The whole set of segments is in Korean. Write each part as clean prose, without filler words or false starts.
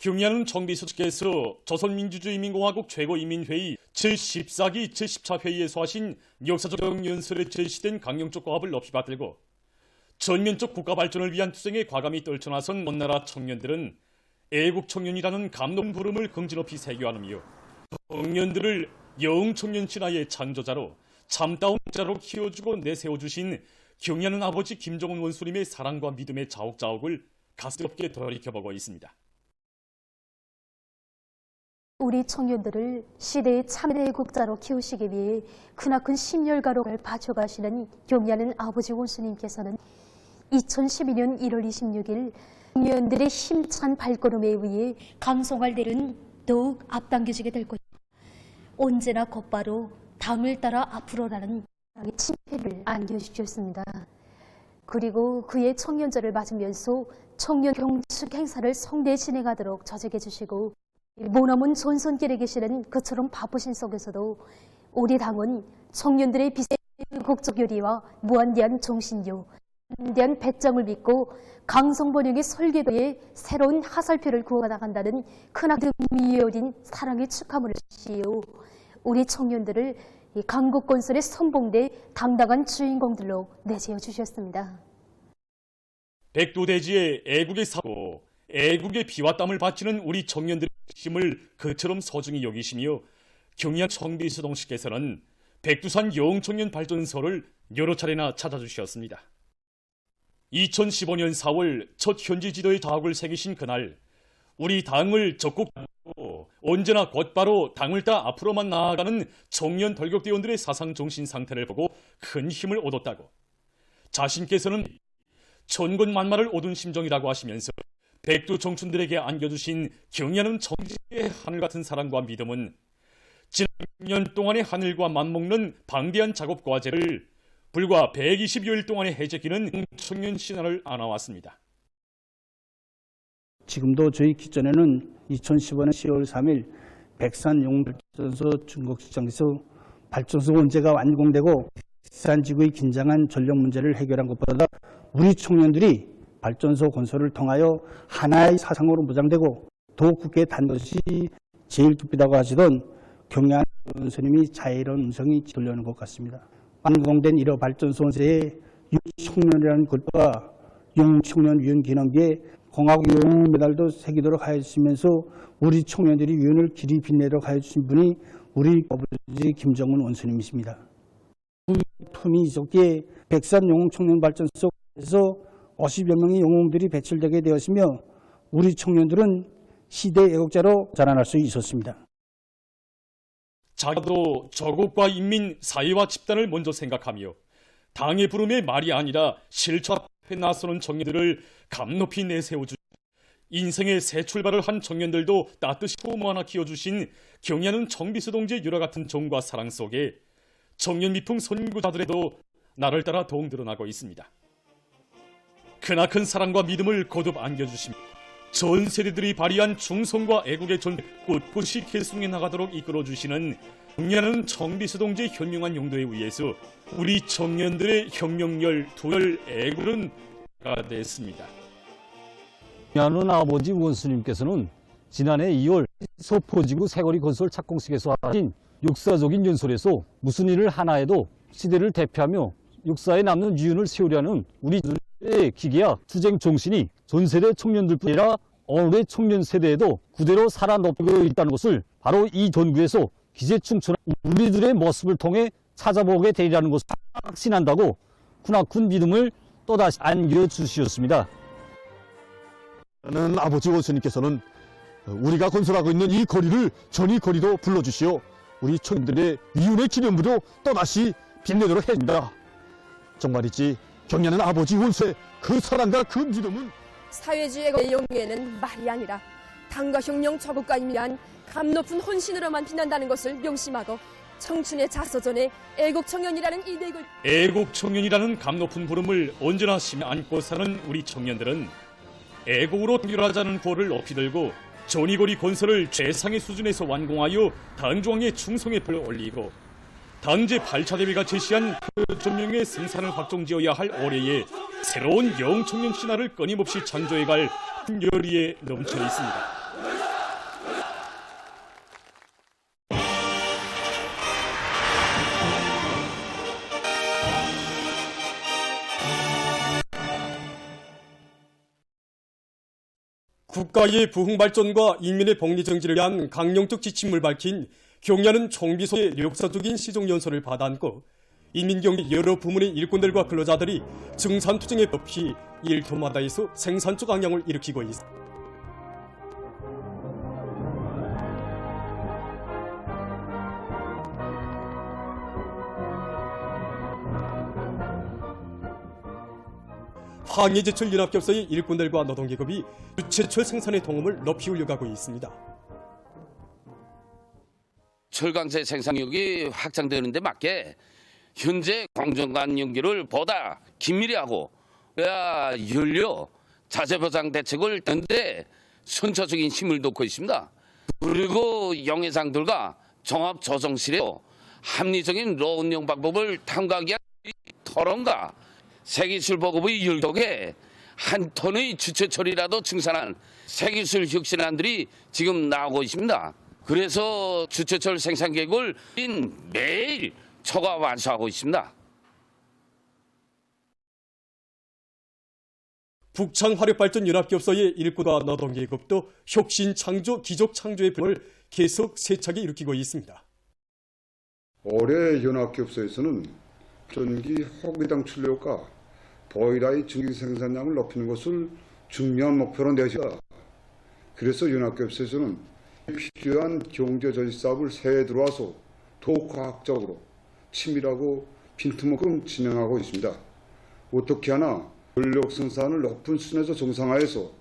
경야는 정비서 측에서 조선민주주의인민공화국 최고인민회의 제14기 제10차 회의에서 하신 역사적 연설에 제시된 강령적 과업을 없이 받들고 전면적 국가 발전을 위한 투쟁에 과감히 떨쳐나선 먼나라 청년들은 애국 청년이라는 감동 부름을 긍지 높이 새겨하며 청년들을 여응 청년 신화의 창조자로 참다운 자로 키워주고 내세워주신 경야는 아버지 김정은 원수님의 사랑과 믿음의 자욱자욱을 가슴없게 돌이켜보고 있습니다. 우리 청년들을 시대의 참 애국자로 키우시기 위해 크나큰 심혈가록을 바쳐가시는 경야는 아버지 원수님께서는 2012년 1월 26일 청년들의 힘찬 발걸음에 의해 강성활대는 더욱 앞당겨지게 될 것입니다. 언제나 곧바로 당을 따라 앞으로라는 친패를 안겨주셨습니다. 그리고 그의 청년절을 맞으면서 청년 경축 행사를 성대히 진행하도록 저직해 주시고 모나문 전선길에 계시는 그처럼 바쁘신 속에서도 우리 당은 청년들의 비애국적 열의와 무한대한 정신력, 무한대한 배짱을 믿고 강성번영의 설계도에 새로운 화살표를 그어나간다는 크나듬이 어린 사랑의 축하문을 주시오. 우리 청년들을 강국건설의 선봉대 당당한 주인공들로 내세워 주셨습니다. 백두대지에 애국의 사고, 애국의 피와 땀을 바치는 우리 청년들의 힘을 그처럼 소중히 여기시며 경야 청비수동식께서는 백두산 여흥청년 발전소를 여러 차례나 찾아주셨습니다. 2015년 4월 첫 현지 지도의 자욱을 새기신 그날 우리 당을 적극 언제나 곧바로 당을 따 앞으로만 나아가는 청년 돌격대원들의 사상 정신 상태를 보고 큰 힘을 얻었다고 자신께서는 천군만마를 얻은 심정이라고 하시면서 백두 청춘들에게 안겨주신 경야는 정지의 하늘 같은 사랑과 믿음은 지난 10년 동안의 하늘과 맞먹는 방대한 작업 과제를 불과 120여일 동안에 해제기는 청년 신화를 안아왔습니다. 지금도 저희 기존에는 2015년 10월 3일 백산 용발전소 중국시장에서 발전소 원재가 완공되고 산지구의 긴장한 전력 문제를 해결한 것보다 우리 청년들이 발전소 건설을 통하여 하나의 사상으로 무장되고 더욱 굳게 단 것이 제일 기쁘다고 하시던 경야 원수님이 자애로운 음성이 들려오는 것 같습니다. 완공된 1호 발전소 원세에 용청년이라는 글과 용청년 위원 기념비에 공화국 용 메달도 새기도록 하여주시면서 우리 청년들이 위원을 길이 빛내도록 하여주신 분이 우리 아버지 김정은 원수님이십니다. 품이 있었기에 백산 용청년 발전소에서 50여 명의 영웅들이 배출되게 되었으며 우리 청년들은 시대 애국자로 자라날 수 있었습니다. 자기도 조국과 인민, 사회와 집단을 먼저 생각하며 당의 부름에 말이 아니라 실천 앞에 나서는 청년들을 감높이 내세워주신 인생의 새 출발을 한 청년들도 따뜻이 호모 하나 키워주신 경야는 정비수 동지의 유라 같은 정과 사랑 속에 청년 미풍 선구자들에도 나를 따라 더욱 늘어나고 있습니다. 크나큰 사랑과 믿음을 거듭 안겨주시며 전 세대들이 발휘한 충성과 애국의 전 꿋꿋이 계승해 나가도록 이끌어주시는 경야는 정비수 동지의 현명한 용도에 의해서 우리 청년들의 혁명열, 투열, 애국은 가 됐습니다. 경야는 아버지 원수님께서는 지난해 2월 소포지구 새거리 건설 착공식에서 하신 역사적인 연설에서 무슨 일을 하나 해도 시대를 대표하며 역사에 남는 유언을 세우려는 우리 기계와 투쟁 정신이 전 세대 청년들뿐 아니라 어느의 청년 세대에도 그대로 살아남고 있다는 것을 바로 이 전구에서 기재충천한 우리들의 모습을 통해 찾아보게 되리라는 것을 확신한다고 크나큰 믿음을 또다시 안겨주시었습니다. 저는 아버지 원수님께서는 우리가 건설하고 있는 이 거리를 전이 거리로 불러주시어 우리 청년들의 위운의 기념부도 또다시 빛내도록 해줍니다. 정말이지 경야는 아버지 원수의 그 사랑과 그 믿음은 사회주의의 영예는 말이 아니라 당과 혁명 저국가를 위한 감높은 헌신으로만 빛난다는 것을 명심하고 청춘의 자서전에 애국 청년이라는 이대글 애국 청년이라는 감높은 부름을 언제나 심에 안고 사는 우리 청년들은 애국으로 단결하자는 고를 높이 들고 전이거리 건설을 최상의 수준에서 완공하여 당중앙의 충성의 불을 올리고 당제 8차 대회가 제시한 그 전명의 생산을 확정지어야 할 올해에 새로운 영청년 신화를 끊임없이 창조해갈 열의에 넘쳐 있습니다. 국가의 부흥 발전과 인민의 복리 정지를 위한 강령적 지침을 밝힌 경야는 총비서의 역사적인 시정연설을 받아안고 인민경제 여러 부문의 일꾼들과 근로자들이 증산투쟁에 덮이 일터마다에서 생산적 악양을 일으키고 있습니다. 황해제철 연합협서의 일꾼들과 노동계급이 주체철 생산의 동험을 높이 올려가고 있습니다. 철강세 생산력이 확장되는 데 맞게 현재 공정 간 연결을 보다 긴밀히 하고 연료, 자재보상 대책을 던데 선차적인 힘을 놓고 있습니다. 그리고 영해상들과 종합조정실에 합리적인 노운영 방법을 탐구하기 위한 토론과 새기술 보급의 열독에 한 톤의 주체철이라도 증산한 새기술 혁신안들이 지금 나오고 있습니다. 그래서 주체철 생산 계획을 매일 초과 완수하고 있습니다. 북창화력발전연합기업소의 일꾼과 노동계급도 혁신 창조, 기적 창조의 분을 계속 세차게 일으키고 있습니다. 올해 연합기업소에서는 전기 호기당 출력과 보일러의 전기 생산량을 높이는 것을 중요한 목표로 내셨다. 그래서 연합기업소에서는 필요한 경제저지 사업을 새해 들어와서 더욱 과학적으로 치밀하고 빈틈없음 진행하고 있습니다. 어떻게 하나 전력 생산을 높은 수준에서 정상화해서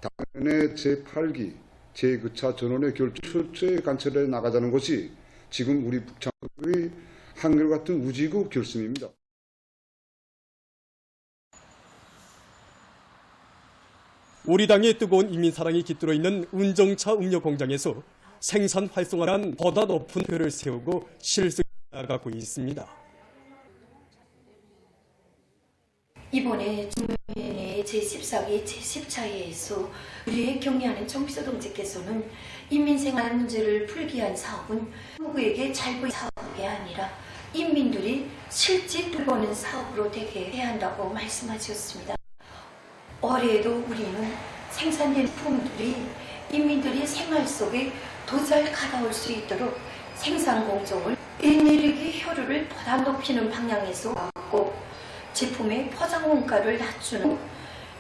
당연의 제8기 제9차 전원의 철저히 관철해 나가자는 것이 지금 우리 북창의 한결같은 우지고 결심입니다. 우리 당의 뜨거운 인민사랑이 깃들어 있는 운정차 음료 공장에서 생산 활성화란 보다 높은 표를 세우고 실습 나가고 있습니다. 이번에 중의회 제14기 제10차회에서 우리의 경례하는 정비서 동지께서는 인민생활 문제를 풀기 위한 사업은 누구에게 잘 보이는 사업이 아니라 인민들이 실제 돌보는 사업으로 되게 해야 한다고 말씀하셨습니다. 올해에도 우리는 생산된 품들이 인민들이 생활 속에 더 잘 가다올 수 있도록 생산 공정을 에너지 효율을 보다 높이는 방향에서 갖고 제품의 포장 원가를 낮추는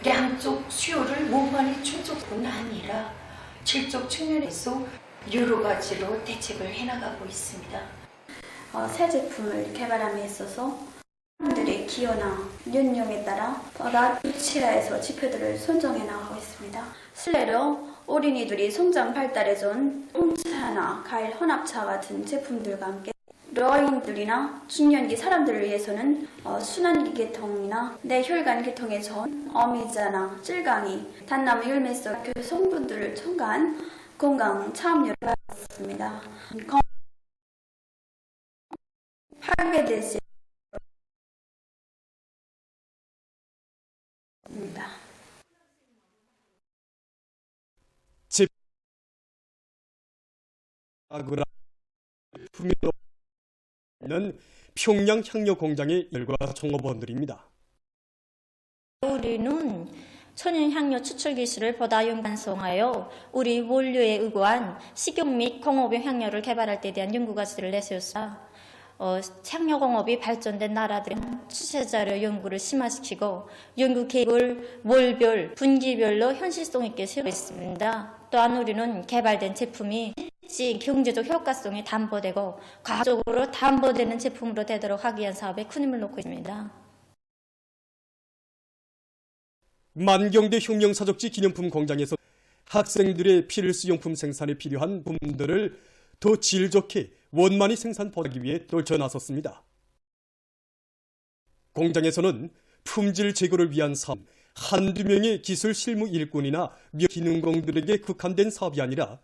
양쪽 수요를 원만히 충족뿐 아니라 질적 측면에서 여러 가지로 대책을 해나가고 있습니다. 새 제품을 개발함에 있어서 사람들의 기여나 연령에 따라 보다 유치화해서 지표들을 선정해 나가고 있습니다. 실내로 어린이들이 성장 발달에 좋은 홍차나 과일 혼합차 같은 제품들과 함께 노인들이나 중년기 사람들을 위해서는 순환기 계통이나 뇌혈관 계통에 좋은 어미자나 찔강이, 단나무 열매 속 그 성분들을 첨가한 건강 차음료를 받았습니다. 파괴되지 아그라 품이는 평양 향료 공장의 일과 종업원들입니다. 우리는 천연 향료 추출 기술을 보다 연관성하여 우리 원료에 의거한 식용 및 공업용 향료를 개발할 때 대한 연구 과제를 내세웠습니다. 향료 공업이 발전된 나라들은 추세자료 연구를 심화시키고 연구 계획을 월별, 분기별로 현실성 있게 세우고 있습니다. 또한 우리는 개발된 제품이 실제 경제적 효과성이 담보되고 과학적으로 담보되는 제품으로 되도록 하기 위한 사업에 큰 힘을 놓고 있습니다. 만경대 혁명사적지 기념품 공장에서 학생들의 필수용품 생산에 필요한 부품들을 더 질 좋게 원만히 생산하기 위해 떨쳐 나섰습니다. 공장에서는 품질 제고를 위한 사업, 한두 명의 기술 실무 일꾼이나 기능공들에게 국한된 사업이 아니라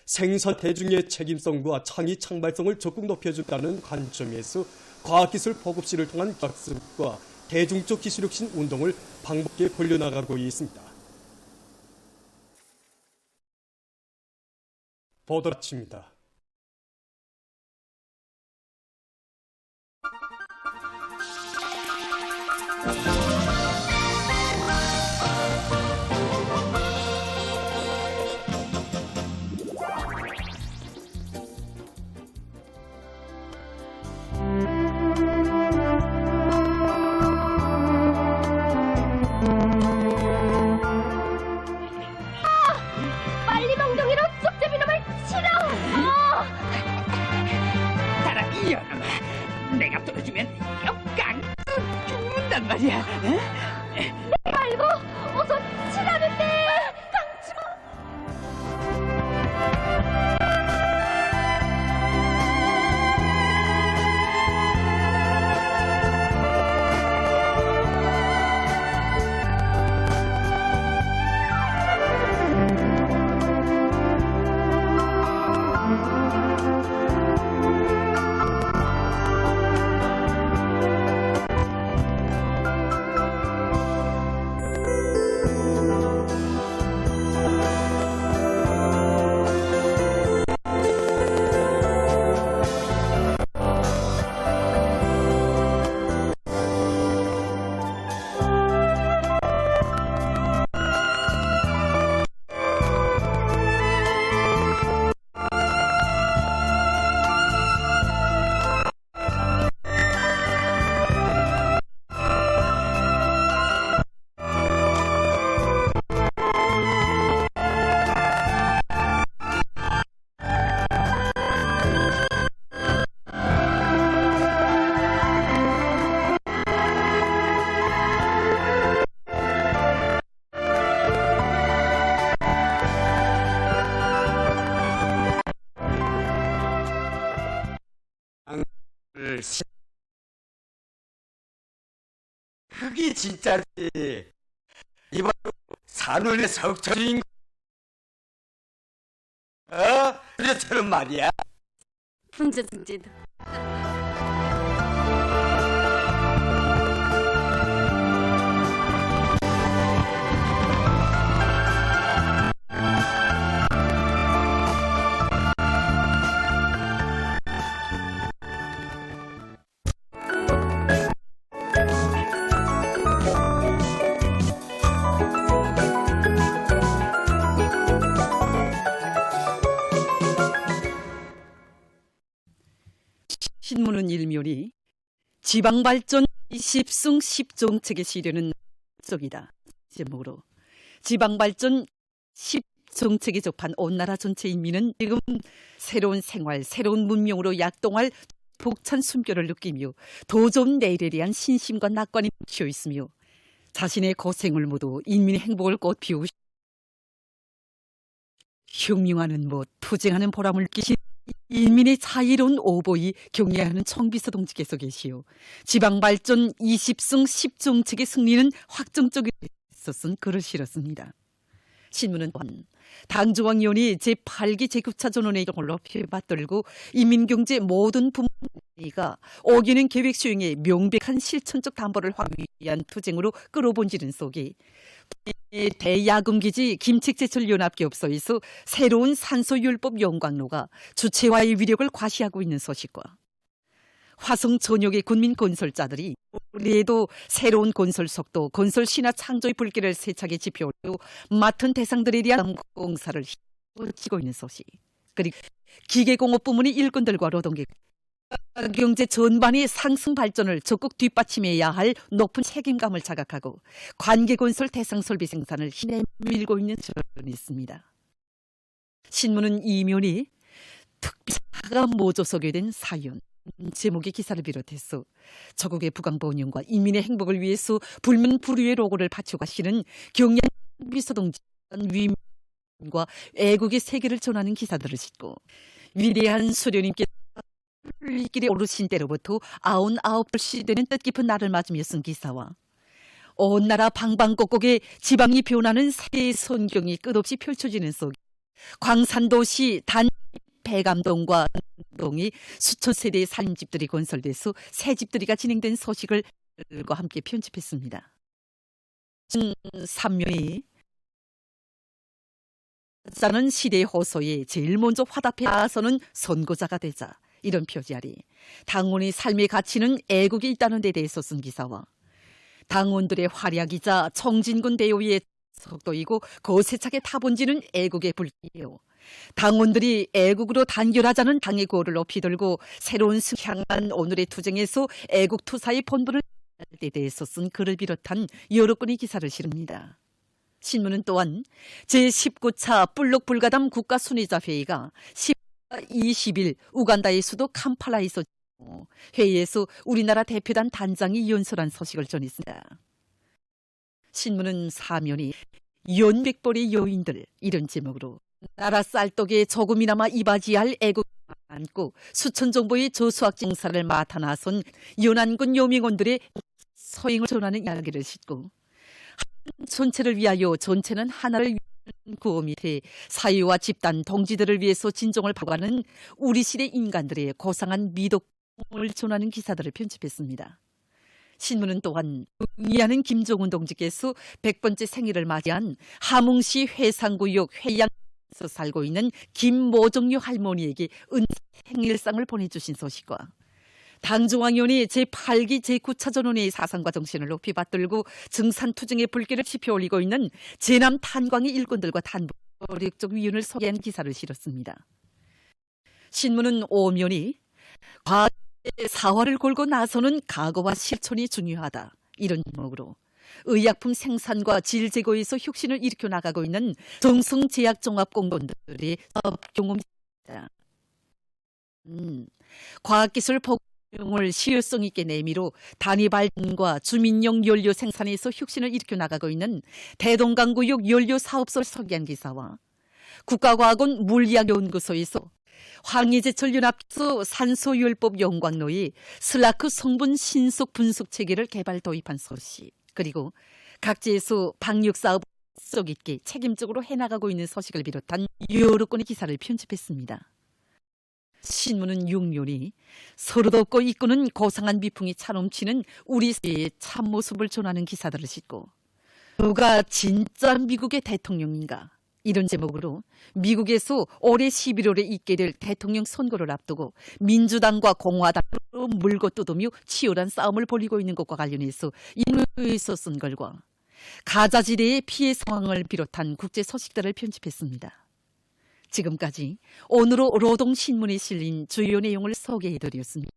생산 대중의 책임성과 창의 창발성을 적극 높여준다는 관점에서 과학기술 보급실을 통한 학습과 대중적 기술혁신 운동을 방법게 벌려나가고 있습니다. 보도라칩니다. 있단 말이야. 말고 어서 치라는데 강치마. 그게 진짜지. 이번 산울의 석철인 그래서는 말이야. 훈제승진. 신문은 일면이 지방발전 10승 10정책에 실려는 적이다 제목으로 지방발전 10정책에 접한 온 나라 전체 인민은 지금 새로운 생활, 새로운 문명으로 약동할 벅찬 숨결을 느끼며 더 좋은 내일에 대한 신심과 낙관이 묻혀 있으며 자신의 고생을 모두 인민의 행복을 꽃피우고 혁명하는 투쟁하는 보람을 느끼신 인민의 자유로운 오보이 경례하는 청비서 동지께서 계시오. 지방발전 20승 10정책의 승리는 확정적이었어 쓴 글을 실었습니다. 신문은 또한 당중앙위원회 제8기 제9차 전원회의 홀로 맞들고 인민경제 모든 부문회의가 5개년 계획 수행에 명백한 실천적 담보를 확보하기 위한 투쟁으로 끌어본지는 속에 대야금기지 김책제철연합기업소에서 새로운 산소율법 영광로가 주체와의 위력을 과시하고 있는 소식과 화성 전역의 군민 건설자들이 올해에도 새로운 건설 속도, 건설 신화 창조의 불길을 세차게 지표로 맡은 대상들에 대한 공사를 치고 있는 소식, 그리고 기계공업 부문의 일꾼들과 노동계 경제 전반의 상승 발전을 적극 뒷받침해야 할 높은 책임감을 자각하고 관계건설 대상 설비 생산을 힘에 밀고 있는 전이 있습니다. 신문은 이면이 특비사가 모조 소개된 사연 제목의 기사를 비롯해서 조국의 부강번영과 인민의 행복을 위해서 불문불유의 로고를 바쳐가시는 경량 비서동지 위민과 애국의 세계를 전하는 기사들을 싣고 위대한 수련님께 불길에 오르신 때로부터 99시 되는 뜻깊은 날을 맞으며 쓴 기사와 온 나라 방방곡곡에 지방이 변하는 새 선경이 끝없이 펼쳐지는 속 광산도시 단 배감동과 동이 수천 세대의 살림집들이 건설돼서 새 집들이가 진행된 소식을 과 함께 편집했습니다. 3명이 자는 시대의 호소에 제일 먼저 화답해 나서는 선고자가 되자 이런 표지 아래 당원의 삶의 가치는 애국에 있다는 데 대해서 쓴 기사와 당원들의 활약이자 청진군 대우의 속도이고 거세차게 타본지는 애국의 불길이요. 당원들이 애국으로 단결하자는 당의 구호를 높이 들고 새로운 향한 오늘의 투쟁에서 애국 투사의 본분을 할 때 대해서 쓴 글을 비롯한 여러 건의 기사를 실습니다. 신문은 또한 제19차 불록 불가담 국가순회자 회의가 10월 20일 우간다의 수도 캄팔라에서 회의에서 우리나라 대표단 단장이 연설한 소식을 전했습니다. 신문은 사면이 연백벌의 여인들 이런 제목으로 나라 쌀떡에 조금이나마 이바지할 애국 안고 수천 정보의 저수학 증사를 맡아 나선 연안군 요민원들의 서행을 전하는 이야기를 싣고 전체를 위하여 전체는 하나를 위한 구호 밑에 사회와 집단 동지들을 위해서 진정을 바라는 우리 시대 인간들의 고상한 미덕을 전하는 기사들을 편집했습니다. 신문은 또한 응이하는 김종훈 동지께서 100번째 생일을 맞이한 함흥시 회상구역 회양에서 살고 있는 김모정유 할머니에게 생일상을 보내주신 소식과 당중앙위원회 제8기 제9차전원회의 사상과 정신을 높이 받들고 증산투쟁의 불길을 지펴올리고 있는 제남 탄광의 일꾼들과 탄보력적 위원을 소개한 기사를 실었습니다. 신문은 오면이 과거의 사활을 걸고 나서는 각오와 실천이 중요하다. 이런 제목으로 의약품 생산과 질 제고에서 혁신을 일으켜 나가고 있는 정성제약종합공론들의 경험입니다. 과학기술 을 실효성 있게 내미로 단위 발전과 주민용 연료 생산에서 혁신을 일으켜 나가고 있는 대동강구역 연료 사업소를 소개한 기사와 국가과학원 물리학연구소에서 황해제철 연합소 산소율법 영광로의 슬라크 성분 신속 분석 체계를 개발 도입한 소식, 그리고 각지에서 방역사업 속 있게 책임적으로 해나가고 있는 소식을 비롯한 여러 건의 기사를 편집했습니다. 신문은 육면이 서로도 없고 이끄는 고상한 미풍이 차넘치는 우리 시대의 참모습을 전하는 기사들을 싣고 누가 진짜 미국의 대통령인가 이런 제목으로 미국에서 올해 11월에 있게 될 대통령 선거를 앞두고 민주당과 공화당으로 물고 뜯으며 치열한 싸움을 벌이고 있는 것과 관련해서 인문에서 쓴 글과 가자지대의 피해 상황을 비롯한 국제 소식들을 편집했습니다. 지금까지 오늘로 노동신문에 실린 주요 내용을 소개해드렸습니다.